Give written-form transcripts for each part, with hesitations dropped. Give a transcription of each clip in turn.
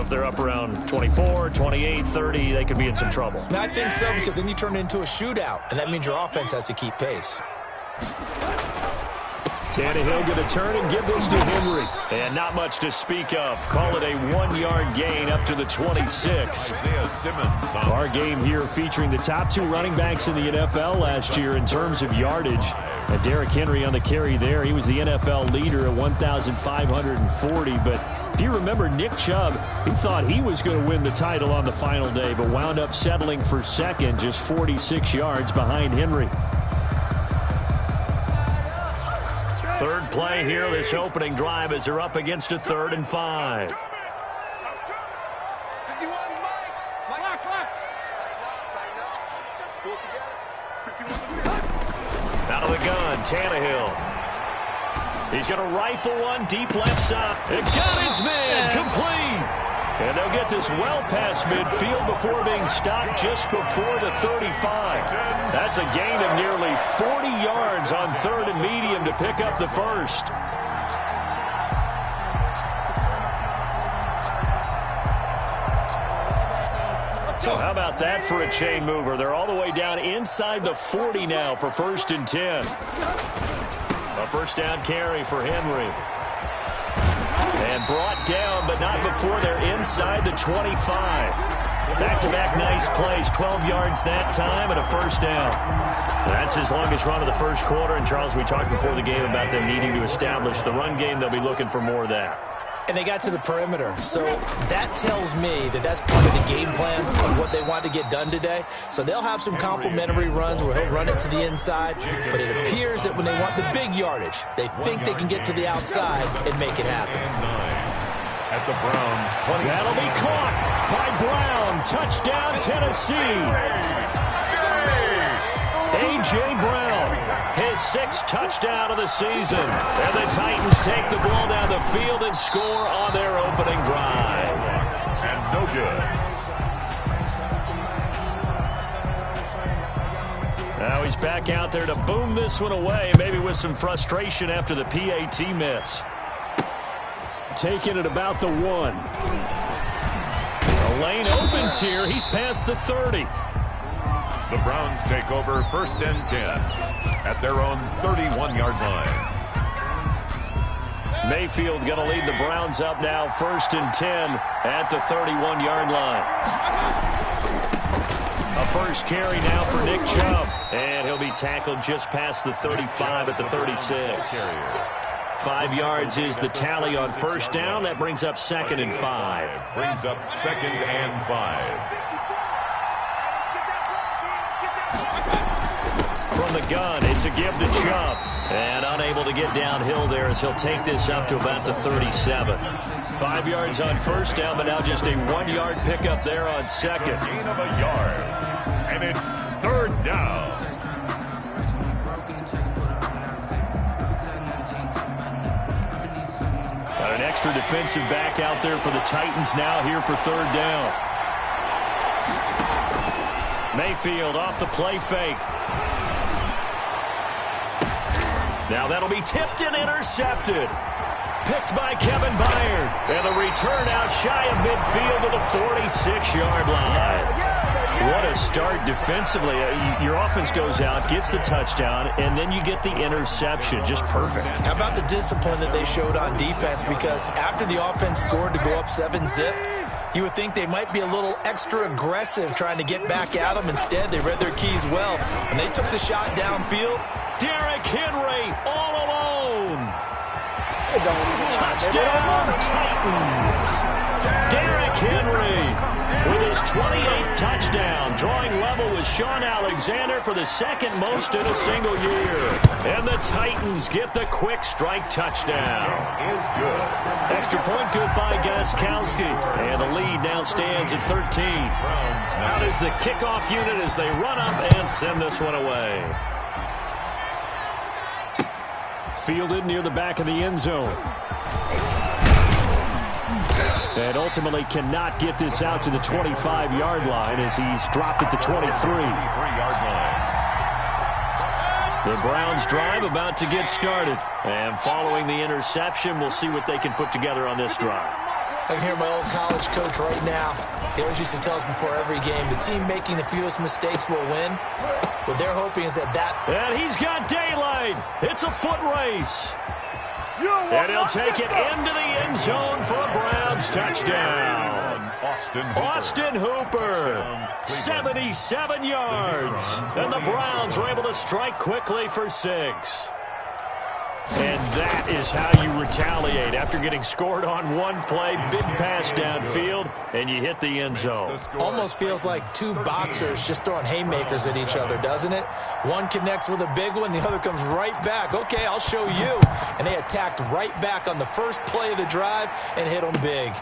if they're up around 24, 28, 30, they could be in some trouble. I think so, because then you turn it into a shootout, and that means your offense has to keep pace. Tannehill going to turn and give this to Henry. And not much to speak of. Call it a 1-yard gain up to the 26. Our game here featuring the top 2 running backs in the NFL last year in terms of yardage. And Derrick Henry on the carry there. He was the NFL leader at 1,540. But if you remember, Nick Chubb, he thought he was going to win the title on the final day, but wound up settling for second, just 46 yards behind Henry. Third play here, this opening drive, as they're up against a 3rd and 5. Out of the gun, Tannehill. He's going to rifle one deep left side. It got his man complete. And they'll get this well past midfield before being stopped just before the 35. That's a gain of nearly 40 yards on 3rd and medium to pick up the first. So how about that for a chain mover? They're all the way down inside the 40 now for 1st and 10. A first down carry for Henry. And brought down, but not before they're inside the 25. Back-to-back nice plays, 12 yards that time and a first down. That's his longest run of the first quarter. And, Charles, we talked before the game about them needing to establish the run game. They'll be looking for more of that. And they got to the perimeter. So that tells me that that's part of the game plan of what they want to get done today. So they'll have some complimentary runs where he'll run it to the inside. But it appears that when they want the big yardage, they think they can get to the outside and make it happen. At the Browns 20. That'll be caught by Brown. Touchdown, Tennessee. A.J. Brown, his 6th touchdown of the season. And the Titans take the ball down the field and score on their opening drive. And no good. Now he's back out there to boom this one away, maybe with some frustration after the PAT miss. Taking it about the 1. The lane opens here. He's past the 30. The Browns take over 1st and 10 at their own 31-yard line. Mayfield going to lead the Browns up now 1st and 10 at the 31-yard line. A first carry now for Nick Chubb. And he'll be tackled just past the 35 at the 36. 5 yards is the tally on first down. That brings up 2nd and 5. Brings up 2nd and 5. From the gun, it's a give to Chubb. And unable to get downhill there as he'll take this up to about the 37. 5 yards on first down, but now just a 1-yard pickup there on second. Gain of a yard. And it's 3rd down. Got an extra defensive back out there for the Titans now here for 3rd down. Mayfield off the play fake. Now that'll be tipped and intercepted. Picked by Kevin Byard. And the return out shy of midfield to the 46-yard line. What a start defensively. Your offense goes out, gets the touchdown, and then you get the interception. Just perfect. How about the discipline that they showed on defense? Because after the offense scored to go up 7-zip, you would think they might be a little extra aggressive trying to get back at them. Instead, they read their keys well, and they took the shot downfield. Derrick Henry all alone. Touchdown, Titans. Derrick Henry with his 28th touchdown, drawing level with Sean Alexander for the 2nd most in a single year. And the Titans get the quick strike touchdown. Is good. Extra point good by Gostkowski. And the lead now stands at 13. Out is the kickoff unit as they run up and send this one away. Fielded near the back of the end zone. And ultimately cannot get this out to the 25-yard line as he's dropped at the 23-yard line. The Browns drive about to get started. And following the interception, we'll see what they can put together on this drive. I can hear my old college coach right now. He always used to tell us before every game, the team making the fewest mistakes will win. What they're hoping is that... And he's got daylight. It's a foot race. And he'll take it into the end zone for a Browns touchdown. Austin Hooper, 77 yards. And the Browns were able to strike quickly for 6. And that is how you retaliate after getting scored on one play, big pass downfield, and you hit the end zone. Almost feels like two boxers just throwing haymakers at each other, doesn't it? One connects with a big one, the other comes right back. Okay, I'll show you. And they attacked right back on the first play of the drive and hit them big.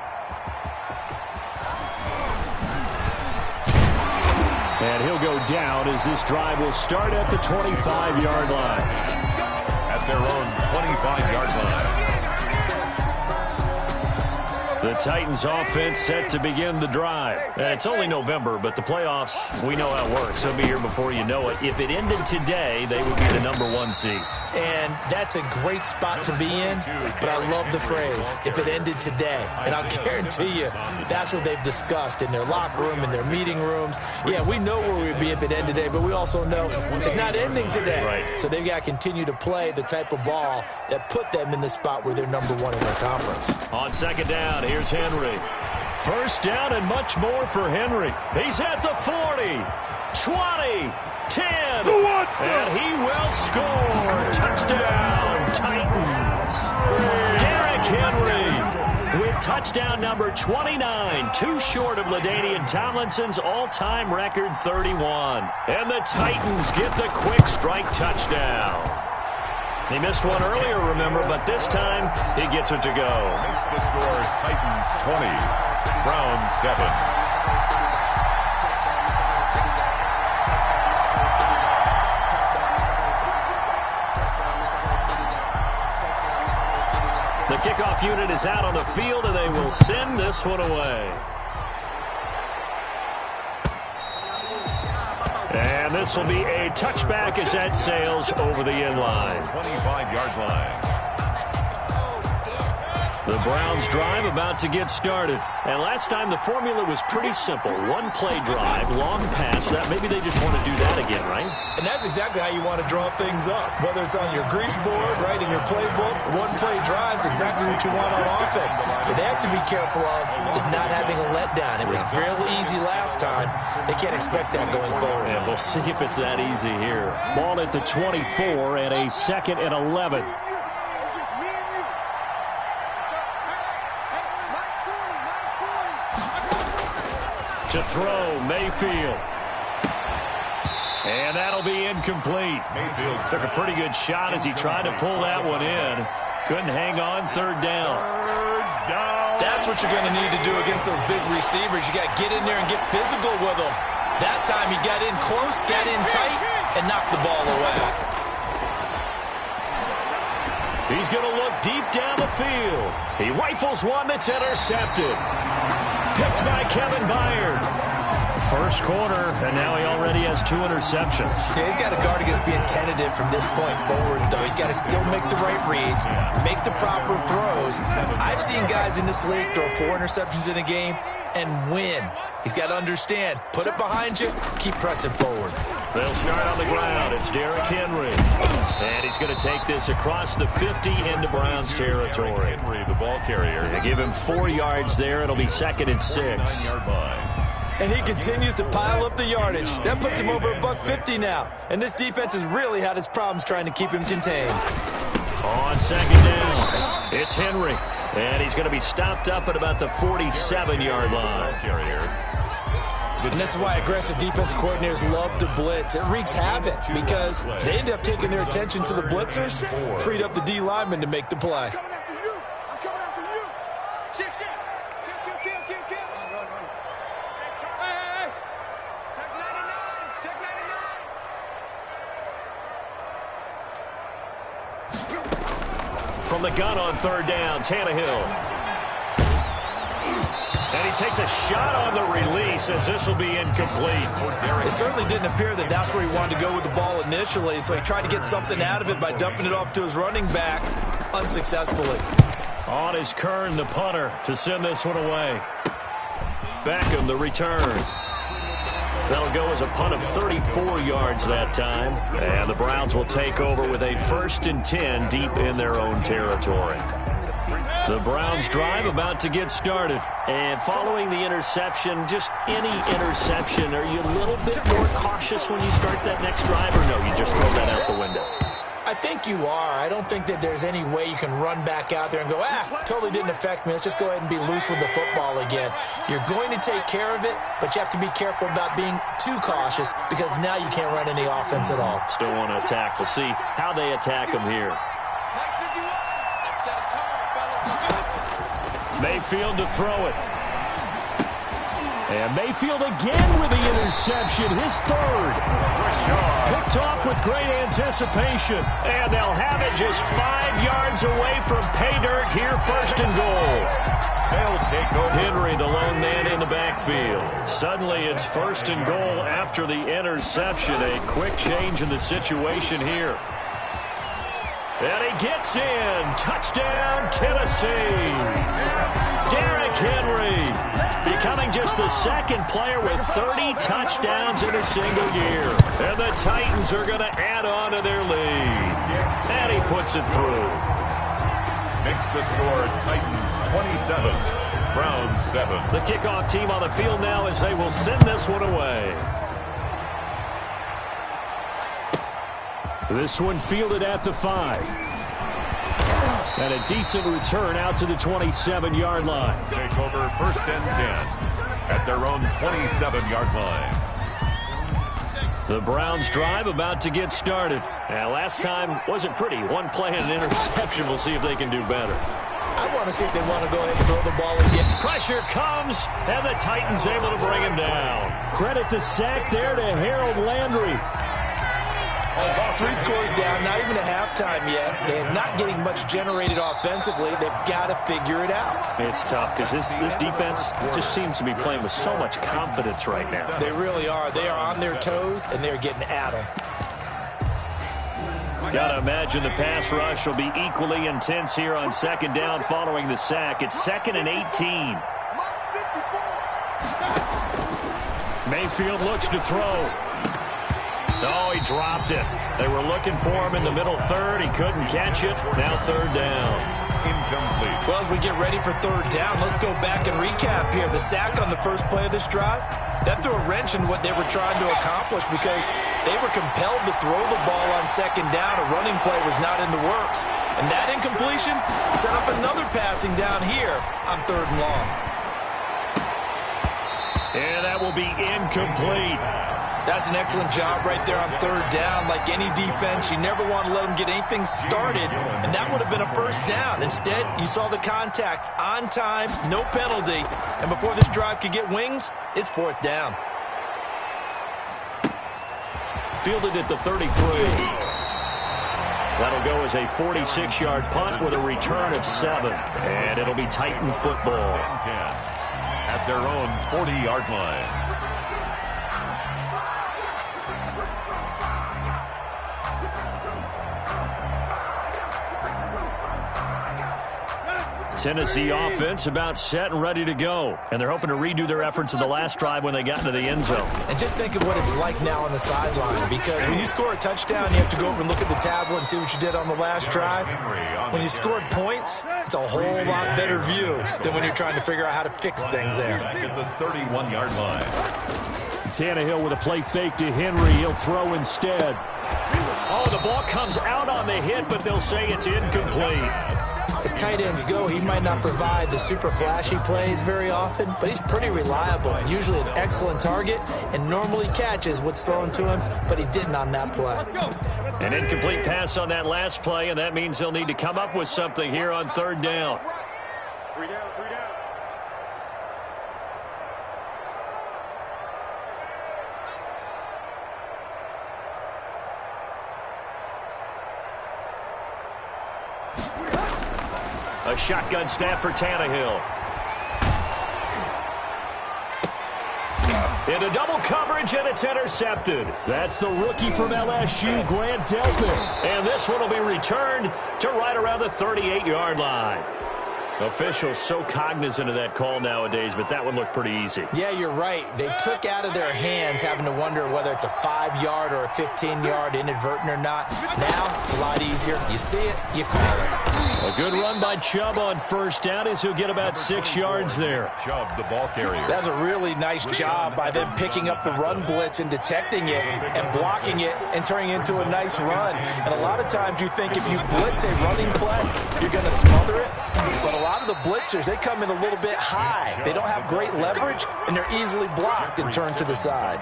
And he'll go down as this drive will start at the 25-yard line. Their own 25-yard line. The Titans offense set to begin the drive. And it's only November, but the playoffs, we know how it works. They'll be here before you know it. If it ended today, they would be the #1 seed. And that's a great spot to be in, but I love the phrase, if it ended today. And I'll guarantee you, that's what they've discussed in their locker room, in their meeting rooms. Yeah, we know where we'd be if it ended today, but we also know it's not ending today. Right. So they've got to continue to play the type of ball that put them in the spot where they're #1 in their conference. On second down, here's Henry. First down and much more for Henry. He's at the 40, 20, 10, and he will score. Touchdown, Titans. Derrick Henry with touchdown number 29, too short of LaDainian Tomlinson's all-time record 31. And the Titans get the quick strike touchdown. He missed one earlier, remember, but this time he gets it to go. Makes the score Titans 20, Browns 7. The kickoff unit is out on the field, and they will send this one away. And this will be a touchback as that sails over the end line. 25-yard line. The Browns drive about to get started. And last time the formula was pretty simple. One play drive, long pass. That maybe they just want to do that again, right? And that's exactly how you want to draw things up. Whether it's on your grease board, right, in your playbook, one play drive is exactly what you want on offense. What they have to be careful of is not having a letdown. It was real easy last time. They can't expect that going forward. And we'll see if it's that easy here. Ball at the 24 and a 2nd and 11. To throw, Mayfield. And that'll be incomplete. Mayfield took a pretty good shot as he tried to pull that one in. Couldn't hang on, third down. That's what you're going to need to do against those big receivers. You got to get in there and get physical with them. That time he got in close, got in tight, and knocked the ball away. He's going to look deep down the field. He rifles one that's intercepted. Picked by Kevin Byard. First quarter, and now he already has 2 interceptions. Yeah, he's got to guard against being tentative from this point forward, though. He's got to still make the right reads, make the proper throws. I've seen guys in this league throw 4 interceptions in a game and win. He's got to understand, put it behind you, keep pressing forward. They'll start on the ground. It's Derrick Henry. And he's going to take this across the 50 into Browns territory. Henry, the ball carrier. They give him 4 yards there. It'll be 2nd and 6. 9-yard line. And he continues to pile up the yardage. That puts him over $150 now. And this defense has really had its problems trying to keep him contained. On 2nd down, it's Henry. And he's going to be stopped up at about the 47-yard line. And this is why aggressive defense coordinators love to blitz. It wreaks havoc because they end up taking their attention to the blitzers, freed up the D lineman to make the play. I'm coming after you. Shift. Kill. Hey. Check 99. Check 99. From the gun on 3rd down, Tannehill. And he takes a shot on the release as this will be incomplete. It certainly didn't appear that that's where he wanted to go with the ball initially, so he tried to get something out of it by dumping it off to his running back unsuccessfully. On is Kern, the punter, to send this one away. Beckham, the return. That'll go as a punt of 34 yards that time. And the Browns will take over with a 1st and 10 deep in their own territory. The Browns drive about to get started. And following the interception, just any interception, are you a little bit more cautious when you start that next drive, or no, you just throw that out the window? I think you are. I don't think that there's any way you can run back out there and go, totally didn't affect me. Let's just go ahead and be loose with the football again. You're going to take care of it, but you have to be careful about being too cautious because now you can't run any offense at all. Still want to attack. We'll see how they attack them here. Mayfield to throw it. And Mayfield again with the interception, his 3rd. Picked off with great anticipation. And they'll have it just 5 yards away from pay dirt here, 1st and goal. They'll take over. Henry, the lone man in the backfield. Suddenly it's 1st and goal after the interception. A quick change in the situation here. And he gets in. Touchdown, Tennessee. Derrick Henry becoming just the 2nd player with 30 touchdowns in a single year. And the Titans are going to add on to their lead. And he puts it through. Makes the score Titans 27, Browns 7. The kickoff team on the field now as they will send this one away. This one fielded at the 5. And a decent return out to the 27-yard line. Take over 1st and 10 at their own 27-yard line. The Browns drive about to get started. And last time wasn't pretty. One play and an interception. We'll see if they can do better. I want to see if they want to go ahead and throw the ball again. Pressure comes, and the Titans able to bring him down. Credit the sack there to Harold Landry. 3 scores down, not even a halftime yet. They're not getting much generated offensively. They've got to figure it out. It's tough because this defense just seems to be playing with so much confidence right now. They really are. They are on their toes, and they're getting at them. Got to imagine the pass rush will be equally intense here on 2nd down following the sack. It's 2nd and 18. Mayfield looks to throw. Oh, he dropped it. They were looking for him in the middle 3rd. He couldn't catch it. Now 3rd down. Incomplete. Well, as we get ready for 3rd down, let's go back and recap here. The sack on the first play of this drive, that threw a wrench in what they were trying to accomplish because they were compelled to throw the ball on 2nd down. A running play was not in the works. And that incompletion set up another passing down here on 3rd and long. And that will be incomplete. That's an excellent job right there on 3rd down. Like any defense, you never want to let them get anything started, and that would have been a 1st down. Instead, you saw the contact on time, no penalty, and before this drive could get wings, it's 4th down. Fielded at the 33. That'll go as a 46-yard punt with a return of 7, and it'll be Titan football. 10 at their own 40-yard line. Tennessee offense about set and ready to go. And they're hoping to redo their efforts in the last drive when they got into the end zone. And just think of what it's like now on the sideline, because when you score a touchdown, you have to go over and look at the tablet and see what you did on the last drive. When you scored points, it's a whole lot better view than when you're trying to figure out how to fix things there. Back at the 31-yard line. Tannehill with a play fake to Henry. He'll throw instead. Oh, the ball comes out on the hit, but they'll say it's incomplete. As tight ends go, he might not provide the super flashy plays very often, but he's pretty reliable. Usually an excellent target and normally catches what's thrown to him, but he didn't on that play. An incomplete pass on that last play, and that means they'll need to come up with something here on 3rd down. 3 down, 3 down. A shotgun snap for Tannehill. Into double coverage, and it's intercepted. That's the rookie from LSU, Grant Delpit. And this one will be returned to right around the 38-yard line. Officials so cognizant of that call nowadays, but that one looked pretty easy. Yeah, you're right. They took out of their hands having to wonder whether it's a 5-yard or a 15-yard inadvertent or not. Now, it's a lot easier. You see it, you call it. A good run by Chubb on first down as he'll get about 6 yards there. Chubb, the ball carrier. That's a really nice job by them picking up the run blitz and detecting it and blocking it and turning it into a nice run. And a lot of times you think if you blitz a running play, you're going to smother it. But a lot of the blitzers, they come in a little bit high. They don't have great leverage, and they're easily blocked and turned to the side.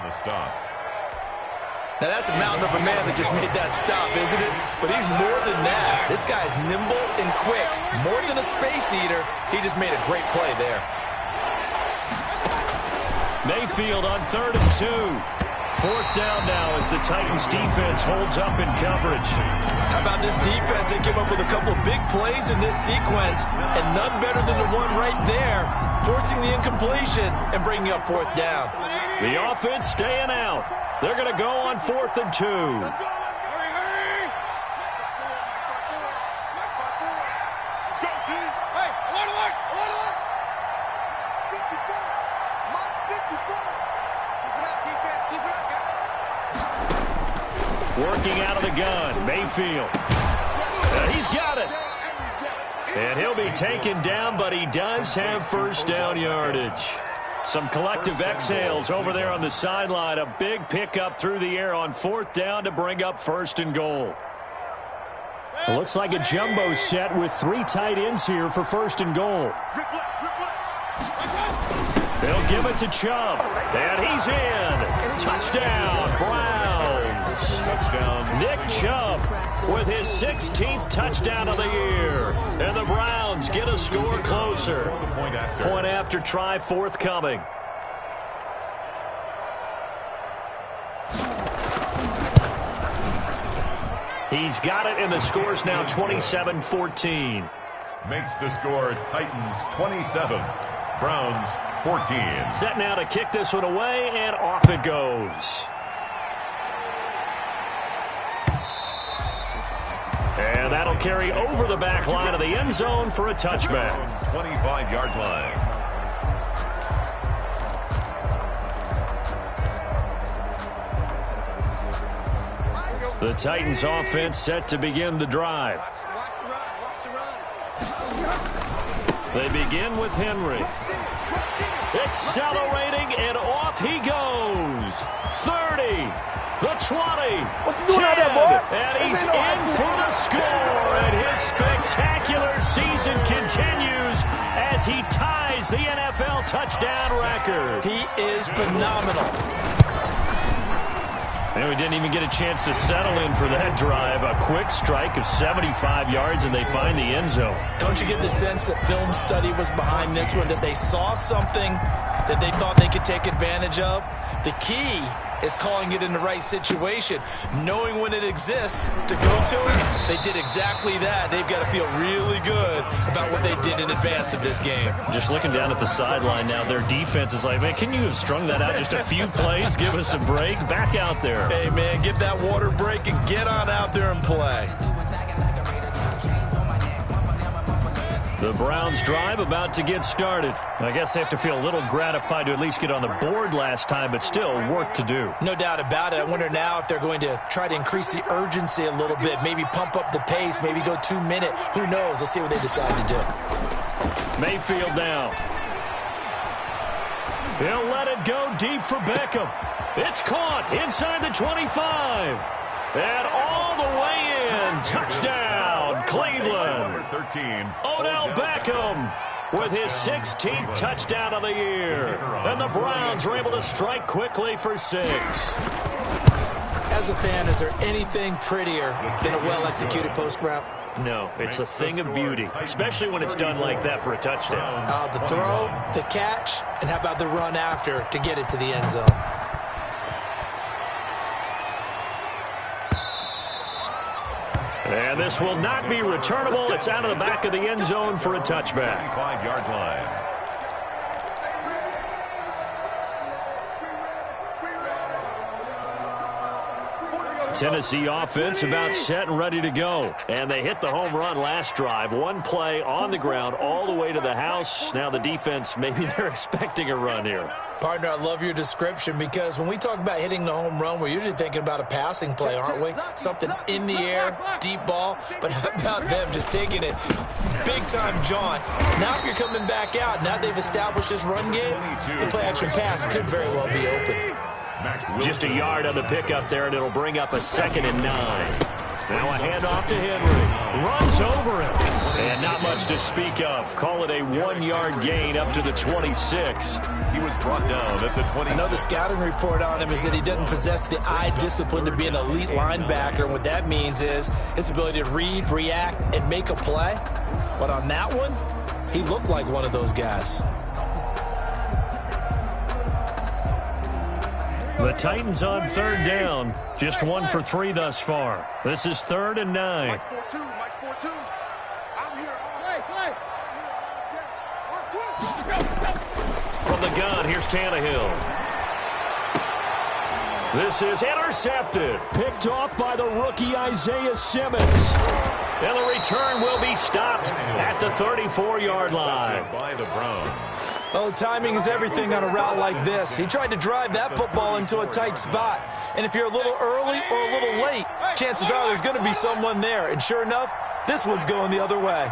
Now, that's a mountain of a man that just made that stop, isn't it? But he's more than that. This guy's nimble and quick. More than a space eater, he just made a great play there. Mayfield on 3rd and 2. 4th down now as the Titans defense holds up in coverage. How about this defense? They came up with a couple of big plays in this sequence, and none better than the one right there, forcing the incompletion and bringing up 4th down. The offense staying out. They're going to go on 4th and 2. Working out of the gun, Mayfield. He's got it. And he'll be taken down, but he does have first down yardage. Some collective exhales over there on the sideline. A big pickup through the air on 4th down to bring up 1st and goal. It looks like a jumbo set with 3 tight ends here for 1st and goal. They'll give it to Chubb. And he's in. Touchdown, Browns. Touchdown. Nick Chubb with his 16th touchdown of the year. And the Browns get a score closer. Point after try forthcoming. He's got it, and the score's now 27-14. Makes the score Titans 27, Browns 14. Set now to kick this one away, and off it goes. And that'll carry over the back line of the end zone for a touchback. 25-yard line. The Titans offense set to begin the drive. They begin with Henry. Accelerating, and off he goes. 30, the 20, 10, and he's in for the score. And his spectacular season continues as he ties the NFL touchdown record. He is phenomenal. And we didn't even get a chance to settle in for that drive. A quick strike of 75 yards, and they find the end zone. Don't you get the sense that film study was behind this one, that they saw something that they thought they could take advantage of? The key is calling it in the right situation, knowing when it exists to go to it. They did exactly that. They've got to feel really good about what they did in advance of this game. Just looking down at the sideline now, their defense is like, man, can you have strung that out just a few plays? Give us a break. Back out there. Hey, man, give that water break and get on out there and play. The Browns drive about to get started. I guess they have to feel a little gratified to at least get on the board last time, but still work to do. No doubt about it. I wonder now if they're going to try to increase the urgency a little bit, maybe pump up the pace, maybe go 2 minute. Who knows? Let's see what they decide to do. Mayfield down. He'll let it go deep for Beckham. It's caught inside the 25. And all the way in. Touchdown, Cleveland. Number 13. Odell Beckham with his 16th touchdown of the year. And the Browns are able to strike quickly for 6. As a fan, is there anything prettier than a well-executed post route? No, it's a thing of beauty, especially when it's done like that for a touchdown. The throw, the catch, and how about the run after to get it to the end zone? And this will not be returnable. It's out of the back of the end zone for a touchback. 25-yard line. Tennessee offense about set and ready to go. And they hit the home run last drive. One play on the ground all the way to the house. Now the defense, maybe they're expecting a run here. Partner, I love your description because when we talk about hitting the home run, we're usually thinking about a passing play, aren't we? Something in the air, deep ball. But how about them just taking it big-time jaunt? Now if you're coming back out, now they've established this run game, the play-action pass could very well be open. Just a yard on the pickup there, and it'll bring up a 2nd and 9. Now a handoff to Henry. Runs over him. And not much to speak of. Call it a 1-yard gain up to the 26. He was brought down at the 20. I know the scouting report on him is that he doesn't possess the eye discipline to be an elite linebacker. And what that means is his ability to read, react, and make a play. But on that one, he looked like one of those guys. The Titans on 3rd down. Just 1 for 3 thus far. This is 3rd and 9. Match 4-2. Match 4-2. I'm here. Play. From the gun, here's Tannehill. This is intercepted. Picked off by the rookie Isaiah Simmons. And the return will be stopped at the 34-yard line. By the Browns. Oh, timing is everything on a route like this. He tried to drive that football into a tight spot. And if you're a little early or a little late, chances are there's going to be someone there. And sure enough, this one's going the other way.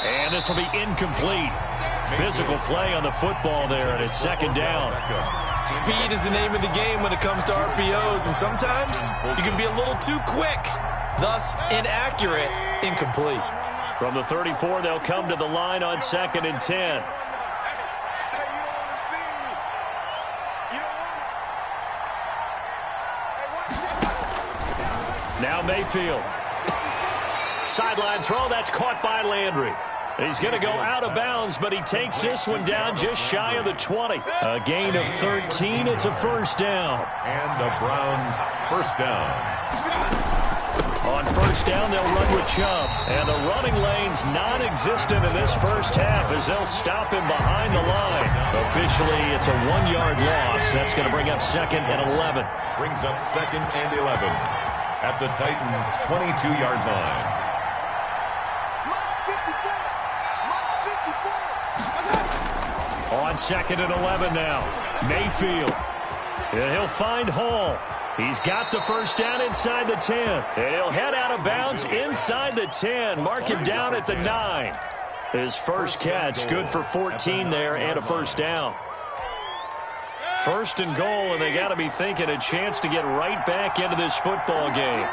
And this will be incomplete. Physical play on the football there, and it's 2nd down. Speed is the name of the game when it comes to RPOs, and sometimes you can be a little too quick, thus inaccurate, incomplete. From the 34, they'll come to the line on 2nd and 10. Now Mayfield. Sideline throw, that's caught by Landry. He's going to go out of bounds, but he takes this one down just shy of the 20. A gain of 13, it's a 1st down. And the Browns 1st down. On 1st down, they'll run with Chubb. And the running lane's non-existent in this 1st half as they'll stop him behind the line. Officially, it's a 1-yard loss. That's going to bring up 2nd and 11. Brings up 2nd and 11 at the Titans' 22-yard line. On 2nd and 11 now. Mayfield. And he'll find Hall. He's got the 1st down inside the 10. And he'll head out of bounds inside the 10. Mark him down at the 9. His first catch, good for 14 there and a 1st down. 1st and goal, and they got to be thinking a chance to get right back into this football game.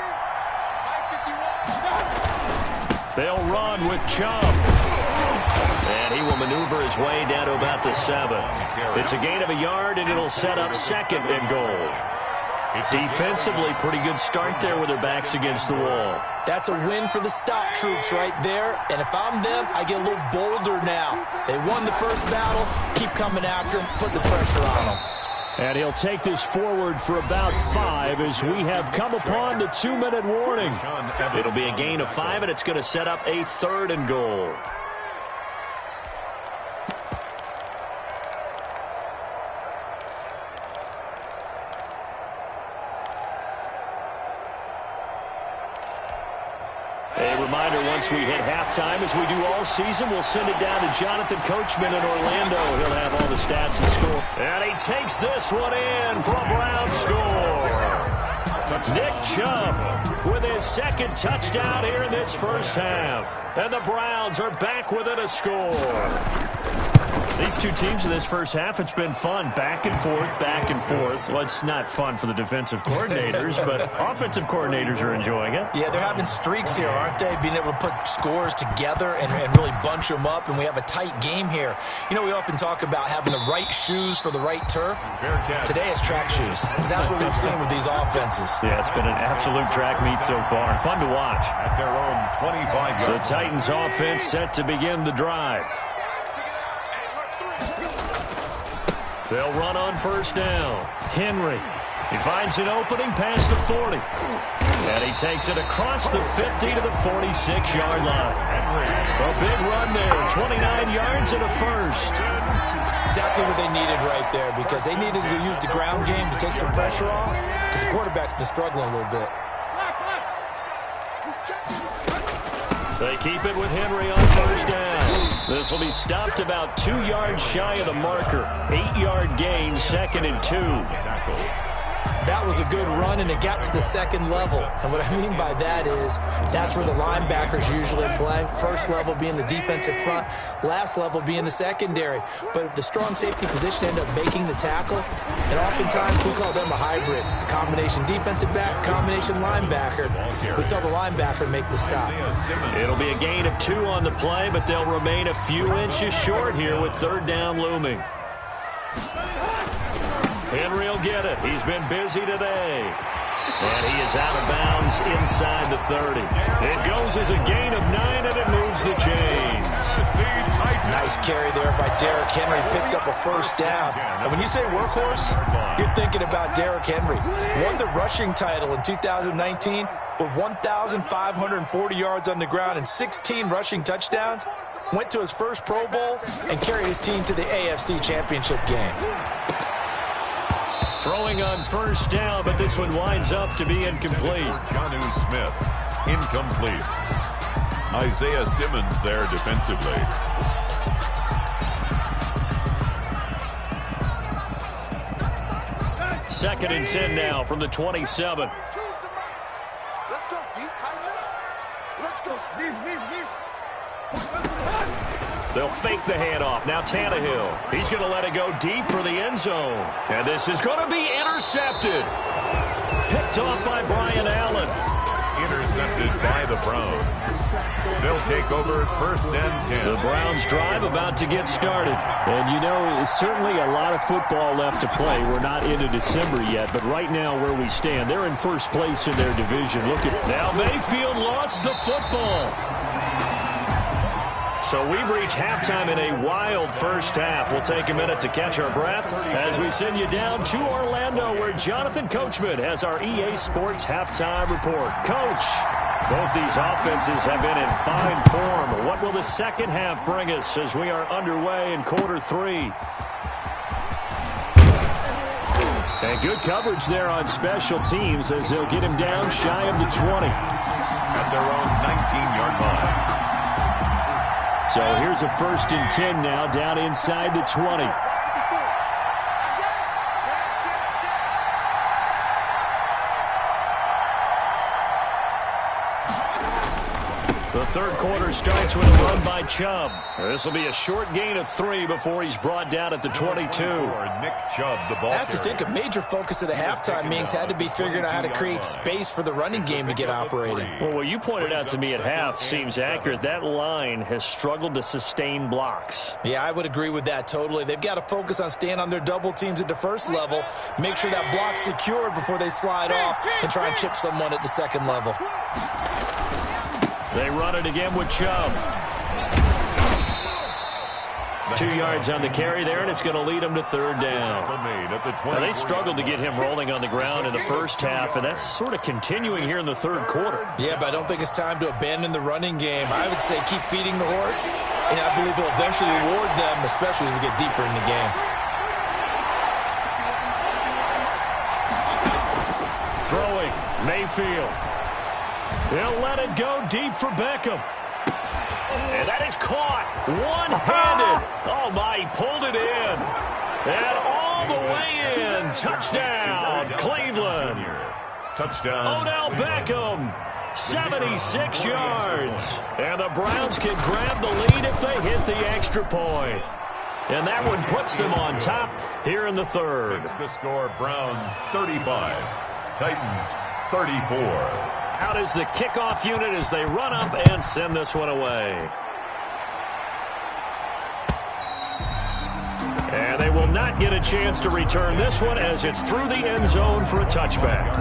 They'll run with Chubb. And he will maneuver his way down to about the 7. It's a gain of a yard, and it'll set up 2nd and goal. Defensively, pretty good start there with their backs against the wall. That's a win for the stop troops right there. And if I'm them, I get a little bolder now. They won the first battle. Keep coming after them. Put the pressure on them. And he'll take this forward for about 5 as we have come upon the 2-minute warning. It'll be a gain of 5, and it's going to set up a 3rd and goal. Once we hit halftime, as we do all season, we'll send it down to Jonathan Coachman in Orlando. He'll have all the stats and score. And he takes this one in for a Brown score. Nick Chubb with his 2nd touchdown here in this 1st half. And the Browns are back within a score. These two teams in this 1st half, it's been fun. Back and forth, back and forth. Well, it's not fun for the defensive coordinators, but offensive coordinators are enjoying it. Yeah, they're having streaks here, aren't they? Being able to put scores together and really bunch them up, and we have a tight game here. You know, we often talk about having the right shoes for the right turf. Today it's track shoes. That's what we've seen with these offenses. Yeah, it's been an absolute track meet so far. Fun to watch. At their own 25-yard. The Titans offense set to begin the drive. They'll run on 1st down. Henry. He finds an opening past the 40. And he takes it across the 50 to the 46-yard line. A big run there, 29 yards and a first. Exactly what they needed right there, because they needed to use the ground game to take some pressure off, because the quarterback's been struggling a little bit. They keep it with Henry on first down. This will be stopped about 2 yards shy of the marker. 8-yard gain, 2nd and 2. That was a good run, and it got to the second level. And what I mean by that is that's where the linebackers usually play. First level being the defensive front, last level being the secondary. But if the strong safety position ended up making the tackle, and oftentimes we call them a hybrid. Combination defensive back, combination linebacker. We saw the linebacker make the stop. It'll be a gain of 2 on the play, but they'll remain a few inches short here with 3rd down looming. Henry will get it. He's been busy today. And he is out of bounds inside the 30. It goes as a gain of 9, and it moves the chains. Nice carry there by Derrick Henry. Picks up a first down. And when you say workhorse, you're thinking about Derrick Henry. Won the rushing title in 2019 with 1,540 yards on the ground and 16 rushing touchdowns. Went to his first Pro Bowl and carried his team to the AFC Championship game. Throwing on first down, but this one winds up to be incomplete. Jonnu Smith, incomplete. Isaiah Simmons there defensively. Second and 10 now from the 27. Let's go deep, Titus. Let's go deep. They'll fake the handoff. Now Tannehill. He's going to let it go deep for the end zone. And this is going to be intercepted. Picked off by Brian Allen. Intercepted by the Browns. They'll take over 1st and 10. The Browns drive about to get started. And you know, certainly a lot of football left to play. We're not into December yet, but right now where we stand, they're in first place in their division. Look at now Mayfield lost the football. So we've reached halftime in a wild first half. We'll take a minute to catch our breath as we send you down to Orlando, where Jonathan Coachman has our EA Sports halftime report. Coach, both these offenses have been in fine form. What will the second half bring us as we are underway in quarter 3? And good coverage there on special teams as they'll get him down shy of the 20. At their own 19-yard line. So here's a 1st and 10 now, down inside the 20. The third quarter starts with a run by Chubb. This will be a short gain of 3 before he's brought down at the 22. Nick Chubb, the ball I have to think a major focus of the halftime meetings had to be figuring out how to create space for the running game to get operating. Well, what you pointed out to me at half seems accurate. That line has struggled to sustain blocks. Yeah, I would agree with that totally. They've got to focus on staying on their double teams at the first level, make sure that block's secured before they slide off and try and chip someone at the second level. They run it again with Chubb. 2 yards on the carry there, and it's going to lead them to 3rd down. Now, they struggled to get him rolling on the ground in the first half, and that's sort of continuing here in the third quarter. Yeah, but I don't think it's time to abandon the running game. I would say keep feeding the horse, and I believe it'll eventually reward them, especially as we get deeper in the game. Throwing, Mayfield. They'll let it go deep for Beckham. And that is caught one-handed. Oh, my, he pulled it in. And all the way in. Touchdown, Cleveland. Touchdown. Odell Beckham, 76 yards. And the Browns can grab the lead if they hit the extra point. And that one puts them on top here in the third. It's the score, Browns 35, Titans 34. Out is the kickoff unit as they run up and send this one away. And they will not get a chance to return this one as it's through the end zone for a touchback.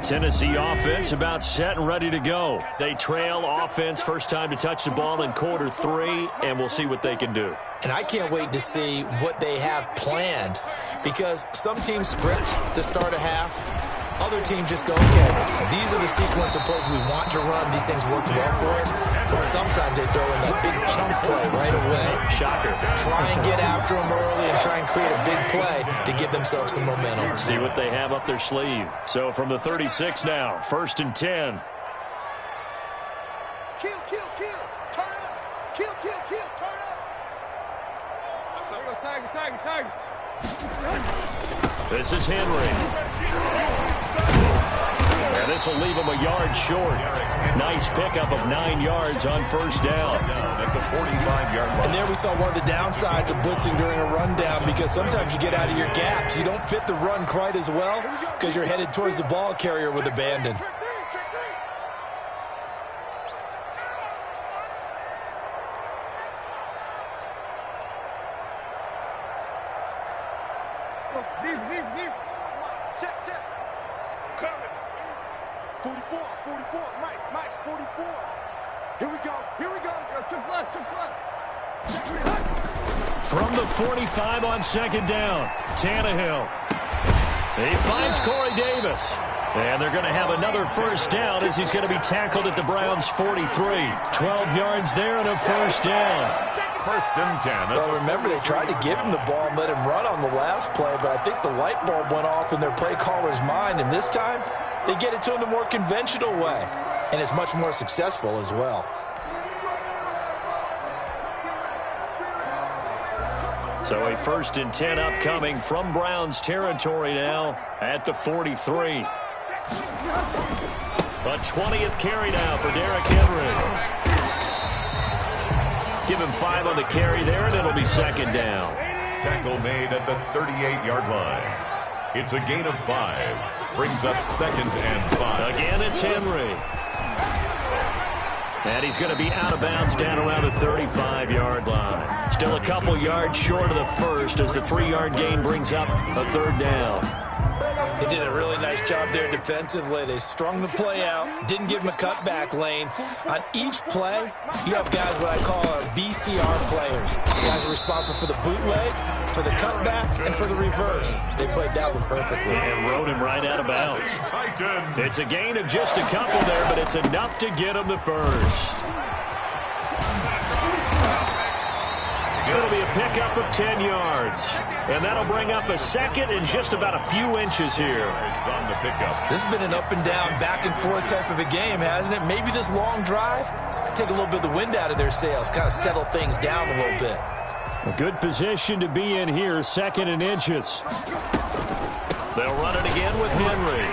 Tennessee offense about set and ready to go. They trail offense first time to touch the ball in quarter 3, and we'll see what they can do. And I can't wait to see what they have planned, because some teams script to start a half. Other teams just go, okay, these are the sequence of plays we want to run. These things worked well for us. But sometimes they throw in that big chunk play right away. Shocker. Try and get after them early and try and create a big play to give themselves some momentum. See what they have up their sleeve. So from the 36 now, 1st and 10. Kill, kill, kill. Turn up. Kill, kill, kill. Turn up. Tag. This is Henry. And this will leave him a yard short. Nice pickup of 9 yards on first down. At the 45-yard line. And there we saw one of the downsides of blitzing during a rundown, because sometimes you get out of your gaps. You don't fit the run quite as well because you're headed towards the ball carrier with abandon. Deep. Check. Coming. 44, Mike, 44. Here we go. Took left. From the 45 on second down, Tannehill. He finds Corey Davis. And they're going to have another first down as he's going to be tackled at the Browns' 43. 12 yards there and a first down. 1st and 10. Well, remember, they tried to give him the ball and let him run on the last play, but I think the light bulb went off in their play caller's mind, and this time they get it to him the more conventional way, and it's much more successful as well. So a 1st and 10 upcoming from Browns territory now at the 43. A 20th carry now for Derrick Henry. Give him 5 on the carry there, and it'll be second down. Tackle made at the 38-yard line. It's a gain of 5. Brings up 2nd and 5. Again, it's Henry. And he's going to be out of bounds down around the 35-yard line. Still a couple yards short of the first as the 3-yard gain brings up a 3rd down. They did a really nice job there defensively. They strung the play out, didn't give him a cutback lane. On each play, you have guys what I call our BCR players. Guys are responsible for the bootleg, for the cutback, and for the reverse. They played that one perfectly. And rode him right out of bounds. It's a gain of just a couple there, but it's enough to get him the first. It'll be a pickup of 10 yards. And that'll bring up a second and just about a few inches here. On the pickup. This has been an up and down, back and forth type of a game, hasn't it? Maybe this long drive could take a little bit of the wind out of their sails, kind of settle things down a little bit. A good position to be in here, 2nd and inches. They'll run it again with Henry.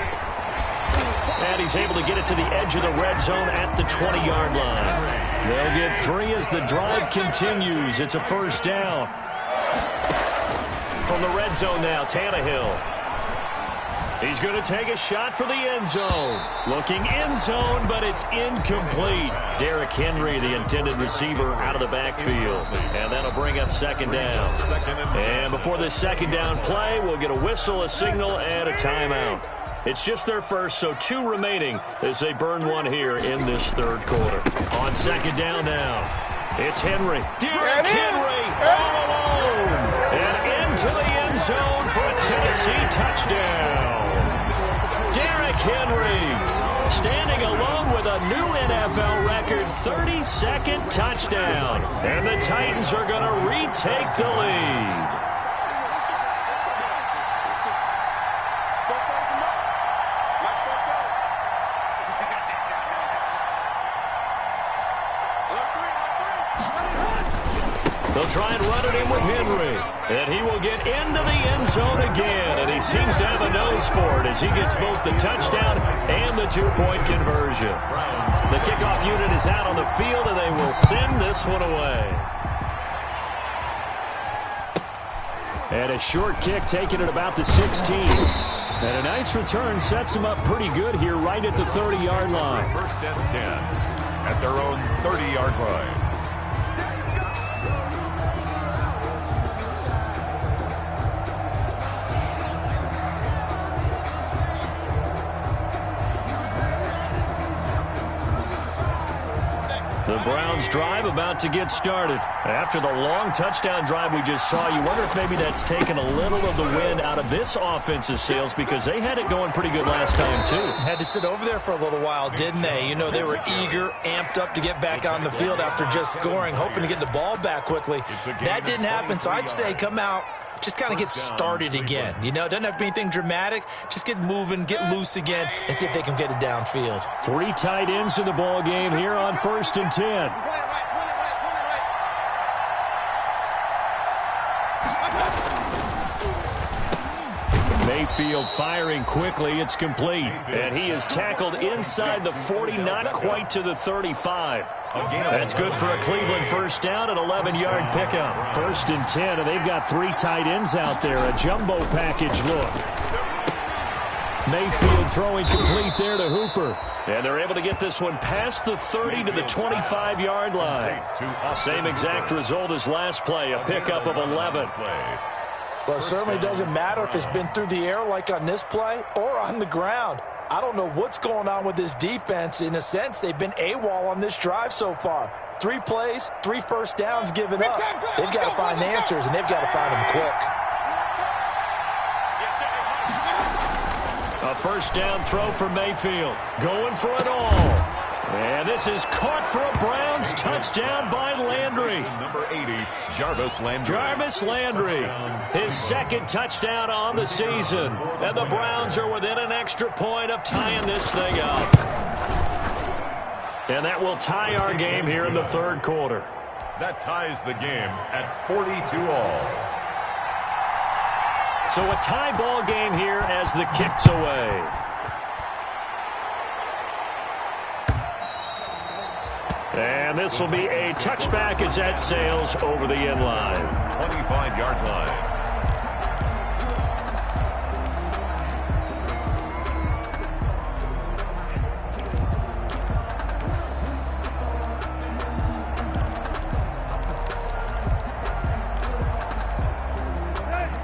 And he's able to get it to the edge of the red zone at the 20-yard line. They'll get 3 as the drive continues. It's a first down. From the red zone now, Tannehill. He's going to take a shot for the end zone. Looking end zone, but it's incomplete. Derrick Henry, the intended receiver, out of the backfield. And that'll bring up second down. And before this second down play, we'll get a whistle, a signal, and a timeout. It's just their first, so 2 remaining as they burn 1 here in this 3rd quarter. On second down now, it's Henry. Derrick Henry all alone. And into the end zone for a Tennessee touchdown. Derrick Henry standing alone with a new NFL record 32nd touchdown. And the Titans are going to retake the lead. They'll try and run it in with Henry. And he will get into the end zone again. And he seems to have a nose for it as he gets both the touchdown and the 2-point conversion. The kickoff unit is out on the field, and they will send this one away. And a short kick taken at about the 16. And a nice return sets them up pretty good here right at the 30-yard line. 1st and 10 at their own 30-yard line. The Browns drive about to get started. After the long touchdown drive we just saw, you wonder if maybe that's taken a little of the wind out of this offense's sails because they had it going pretty good last time too. Had to sit over there for a little while, didn't they? You know, they were eager, amped up to get back on the field after just scoring, hoping to get the ball back quickly. That didn't happen, so I'd say come out, just kind of get started again. You know, it doesn't have to be anything dramatic. Just get moving, get loose again, and see if they can get it downfield. 3 tight ends in the ball game here on 1st and 10. Mayfield firing quickly. It's complete. And he is tackled inside the 40, not quite to the 35. That's good for a Cleveland first down, an 11-yard pickup. 1st and 10, and they've got 3 tight ends out there. A jumbo package look. Mayfield throwing complete there to Hooper. And they're able to get this one past the 30 to the 25-yard line. Same exact result as last play, a pickup of 11. Well, it certainly doesn't matter if it's been through the air like on this play or on the ground. I don't know what's going on with this defense. In a sense, they've been AWOL on this drive so far. 3 plays, 3 first downs given up. They've got to find answers, and they've got to find them quick. A first down throw for Mayfield. Going for it all. And this is caught for a Browns touchdown by Landry. Number 80, Jarvis Landry. Jarvis Landry, his 2nd touchdown on the season. And the Browns are within an extra point of tying this thing up. And that will tie our game here in the 3rd quarter. That ties the game at 42-all. So a tie ball game here as the kick's away. And this will be a touchback as that sails over the end line. 25-yard line.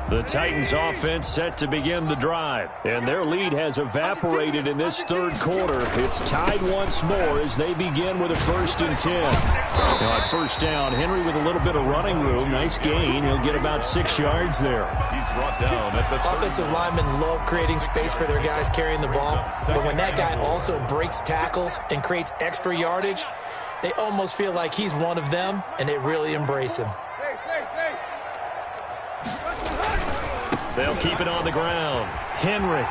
The Titans offense set to begin the drive, and their lead has evaporated in this 3rd quarter. It's tied once more as they begin with a 1st and 10. Now at first down, Henry with a little bit of running room. Nice gain. He'll get about 6 yards there. He's brought down at the Offensive linemen love creating space for their guys carrying the ball, but when that guy also breaks tackles and creates extra yardage, they almost feel like he's one of them, and they really embrace him. They'll keep it on the ground. Henry.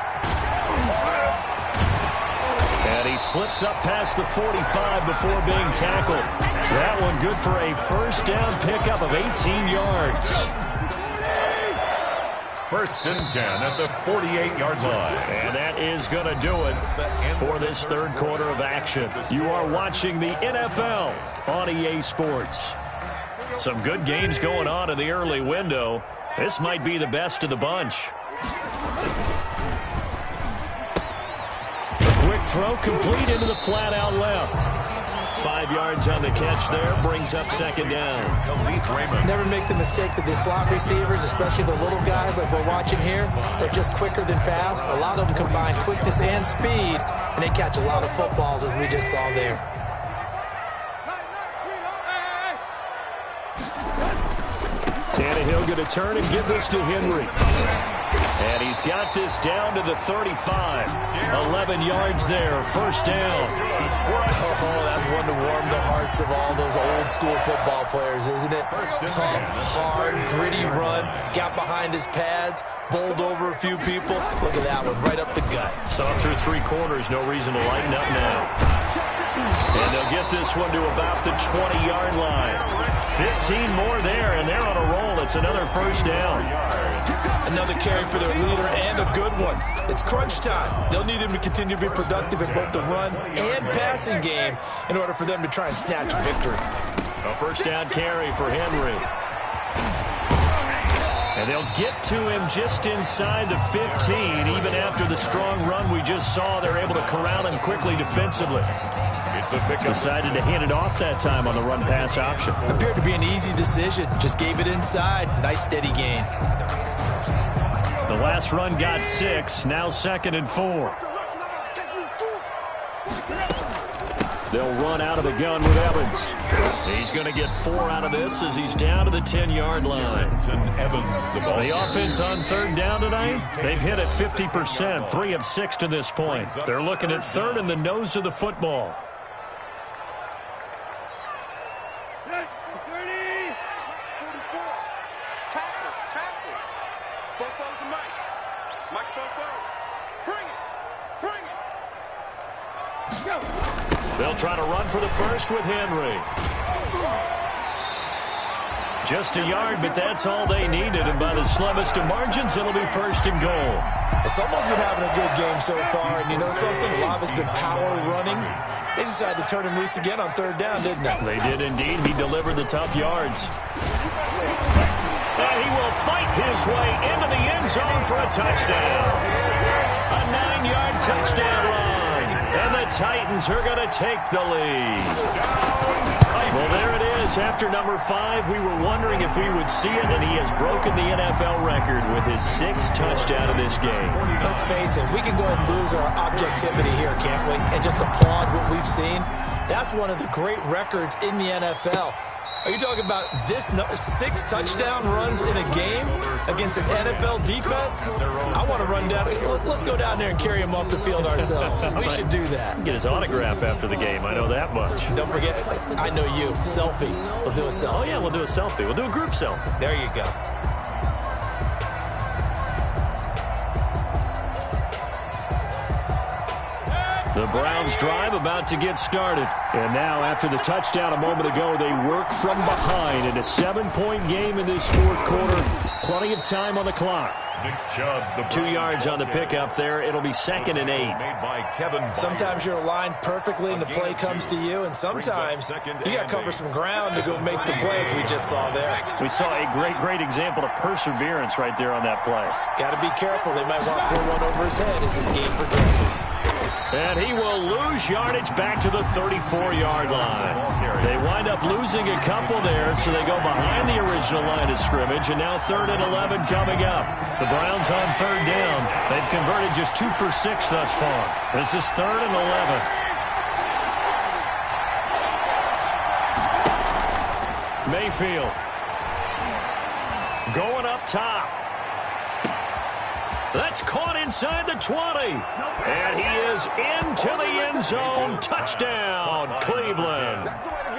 And he slips up past the 45 before being tackled. That one good for a first down pickup of 18 yards. 1st and 10 at the 48-yard line. And that is going to do it for this 3rd quarter of action. You are watching the NFL on EA Sports. Some good games going on in the early window. This might be the best of the bunch. Quick throw complete into the flat out left. 5 yards on the catch there, brings up 2nd down. Never make the mistake that the slot receivers, especially the little guys like we're watching here, are just quicker than fast. A lot of them combine quickness and speed, and they catch a lot of footballs as we just saw there. Tannehill going to turn and give this to Henry. And he's got this down to the 35. 11 yards there, first down. Oh, that's one to warm the hearts of all those old school football players, isn't it? Tough, hard, gritty run, got behind his pads, bowled over a few people. Look at that one, right up the gut. So through 3 quarters, no reason to lighten up now. And they'll get this one to about the 20-yard line. 15 more there, and they're on a roll. It's another first down. Another carry for their leader, and a good one. It's crunch time. They'll need him to continue to be productive in both the run and passing game in order for them to try and snatch a victory. A first down carry for Henry. And they'll get to him just inside the 15. Even after the strong run we just saw, they're able to corral him quickly defensively. Decided to hand it off that time on the run-pass option. Appeared to be an easy decision. Just gave it inside. Nice steady gain. The last run got 6. Now 2nd and 4. They'll run out of the gun with Evans. He's going to get 4 out of this as he's down to the 10-yard line. The offense on third down tonight, they've hit it 50%, 3 of 6 to this point. They're looking at third in the nose of the football. They'll try to run for the first with Henry. Just a yard, but that's all they needed. And by the slimmest of margins, it'll be first and goal. Someone's been having a good game so far. And you know something? A lot of it's been power running. They decided to turn him loose again on third down, didn't they? They did indeed. He delivered the tough yards. And he will fight his way into the end zone for a touchdown. A 9-yard touchdown run. And the Titans are going to take the lead. Well, there it is. After number 5, we were wondering if we would see it, and he has broken the NFL record with his 6th touchdown of this game. Let's face it, we can go ahead and lose our objectivity here, can't we? And just applaud what we've seen. That's one of the great records in the NFL. Are you talking about this 6 touchdown runs in a game against an NFL defense? I want to run down. Let's go down there and carry him off the field ourselves. We should do that. Get his autograph after the game. I know that much. Don't forget, I know you. Selfie. We'll do a selfie. Oh, yeah, we'll do a selfie. We'll do a group selfie. There you go. The Browns drive about to get started. And now, after the touchdown a moment ago, they work from behind in a 7-point game in this fourth quarter. Plenty of time on the clock. 2 yards on the pickup there. It'll be 2nd and 8. Sometimes you're aligned perfectly and the play comes to you, and sometimes you got to cover some ground to go make the plays we just saw there. We saw a great example of perseverance right there on that play. Got to be careful. They might want to throw one over his head as this game progresses. And he will lose yardage back to the 34-yard line. They wind up losing a couple there, so they go behind the original line of scrimmage, and now 3rd and 11 coming up. The Browns on third down. They've converted just 2 for 6 thus far. This is 3rd and 11. Mayfield going up top. That's caught inside the 20. And he is into the end zone. Touchdown, Cleveland.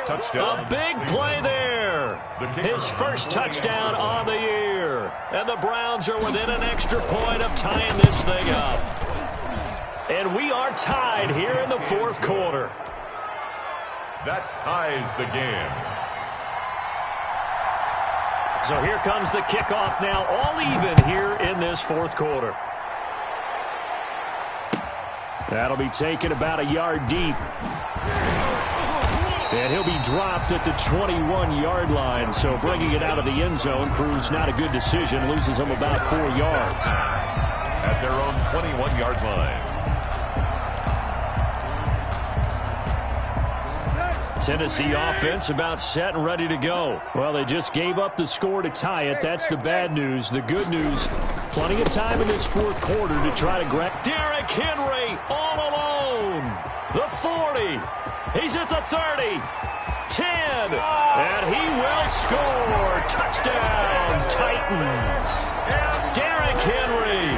Touchdown. A big play there. His first touchdown on the year. And the Browns are within an extra point of tying this thing up. And we are tied here in the fourth quarter. That ties the game. So here comes the kickoff now, all even here in this fourth quarter. That'll be taken about a yard deep. And he'll be dropped at the 21-yard line. So bringing it out of the end zone proves not a good decision. Loses him about 4 yards. At their own 21-yard line. Tennessee offense about set and ready to go. Well, they just gave up the score to tie it. That's the bad news. The good news, plenty of time in this fourth quarter to try to grab. Derrick Henry all alone. The 40. He's at the 30. 10. And he will score. Touchdown, Titans. Derrick Henry,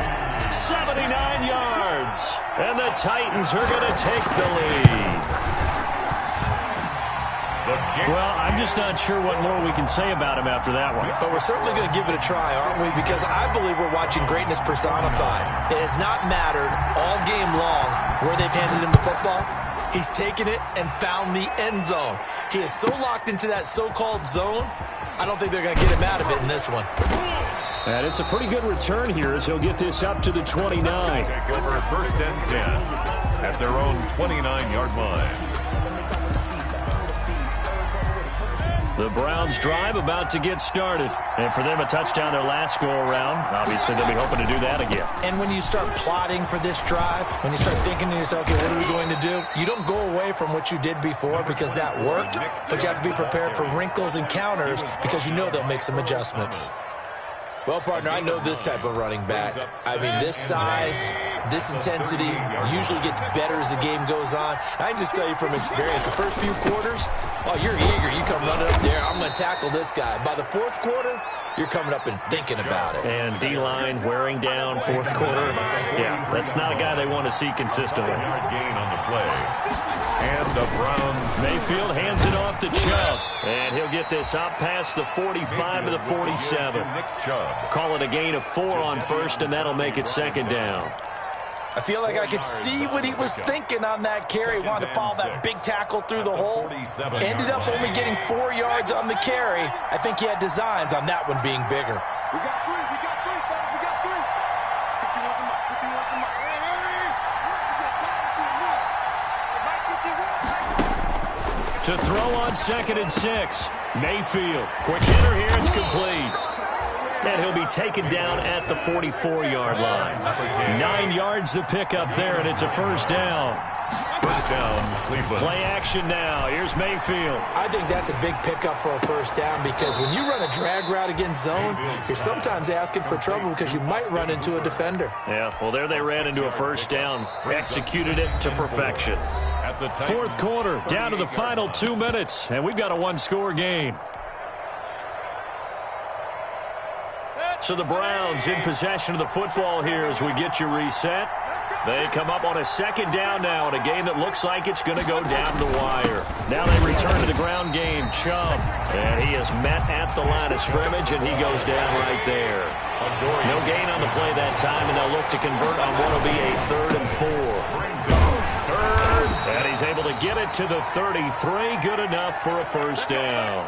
79 yards. And the Titans are going to take the lead. Well, I'm just not sure what more we can say about him after that one. But we're certainly going to give it a try, aren't we? Because I believe we're watching greatness personified. It has not mattered all game long where they've handed him the football. He's taken it and found the end zone. He is so locked into that so-called zone, I don't think they're going to get him out of it in this one. And it's a pretty good return here as he'll get this up to the 29. Take over 1st and 10 at their own 29-yard line. The Browns drive about to get started. And for them, a touchdown their last go-around. Obviously, they'll be hoping to do that again. And when you start plotting for this drive, when you start thinking to yourself, okay, what are we going to do? You don't go away from what you did before because that worked, but you have to be prepared for wrinkles and counters because you know they'll make some adjustments. Well, partner, I know this type of running back. I mean, this size, this intensity usually gets better as the game goes on. I can just tell you from experience, the first few quarters, oh, you're eager. You come running up there, I'm going to tackle this guy. By the fourth quarter, you're coming up and thinking about it. And D-line wearing down fourth quarter. Yeah, that's not a guy they want to see consistently. Gain on the play. And the Browns. Mayfield hands it off to Chubb. And he'll get this up past the 45 to the 47. Nick Chubb. Call it a gain of 4 on first, and that'll make it second down. I feel like I could see what he was thinking on that carry. Wanted to follow that big tackle through the hole. Ended up only getting 4 yards on the carry. I think he had designs on that one being bigger. We got three, fellas, we got three. 51 come up, 51 come up. We got time to see him move. To throw on 2nd and 6. Mayfield. Quick hitter here. It's complete. And he'll be taken down at the 44-yard line. 9 yards to pick up there, and it's a first down. First down, Cleveland. Play action now. Here's Mayfield. I think that's a big pickup for a first down because when you run a drag route against zone, you're sometimes asking for trouble because you might run into a defender. Yeah, well, there they ran into a first down. Executed it to perfection. Fourth quarter, down to the final 2 minutes, and we've got a one-score game. So the Browns in possession of the football here as we get you reset. They come up on a second down now in a game that looks like it's going to go down to the wire. Now they return to the ground game. Chubb, and he is met at the line of scrimmage, and he goes down right there. No gain on the play that time, and they'll look to convert on what will be a 3rd and 4. And he's able to get it to the 33. Good enough for a first down.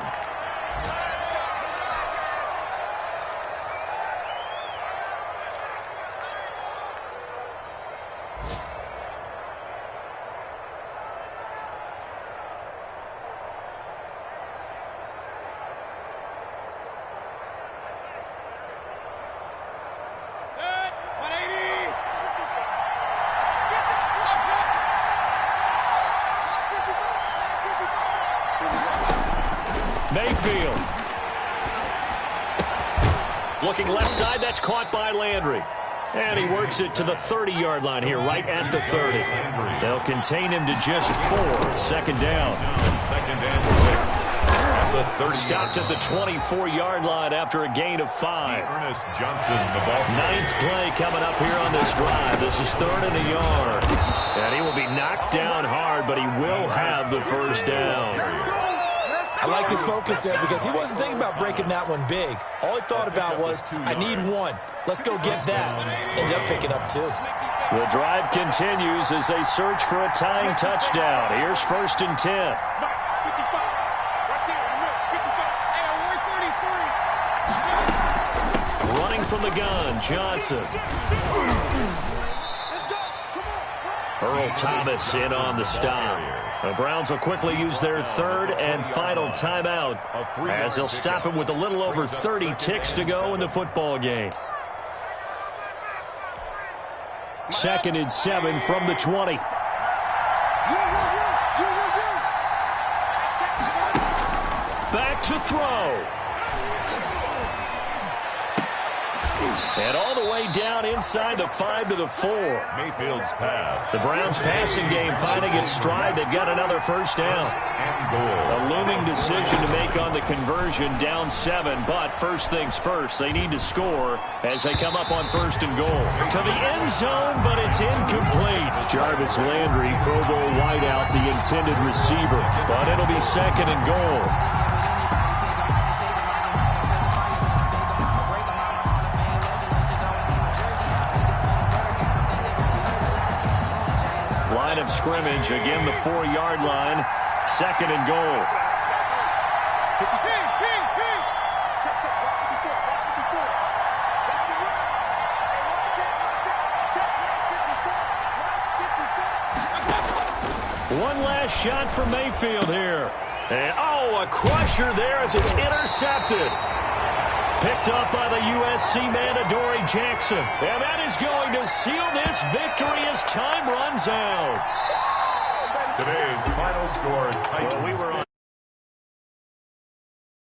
Mayfield. Looking left side, that's caught by Landry. And he works it to the 30-yard line here, right at the 30. They'll contain him to just 4. Second down. Second and 6. Stopped at the 24-yard line after a gain of 5. Ernest Johnson, the ball. 9th play coming up here on this drive. This is 3rd and a yard. And he will be knocked down hard, but he will have the first down. I like his focus there because he wasn't thinking about breaking that one big. All he thought about was, I need 1. Let's go get that. Ended up picking up 2. The drive continues as they search for a tying touchdown. Here's 1st and 10. Running from the gun, Johnson. Earl Thomas in on the stop. The Browns will quickly use their 3rd and final timeout as they'll stop him with a little over 30 ticks to go in the football game. 2nd and 7 from the 20. Back to throw. And all the way down inside the 5 to the 4. Mayfield's pass. The Browns passing game finding its stride. They've got another first down. And goal. A looming decision to make on the conversion, down 7. But first things first, they need to score as they come up on 1st and goal. To the end zone, but it's incomplete. Jarvis Landry, Pro Bowl wideout, the intended receiver. But it'll be 2nd and goal. Line of scrimmage, again the 4-yard line, 2nd and goal. One last shot for Mayfield here. And, a crusher there as it's intercepted. Picked up by the USC man, Adoree Jackson. And that is going to seal this victory as time runs out. Today's final score, Titans. Well, we were on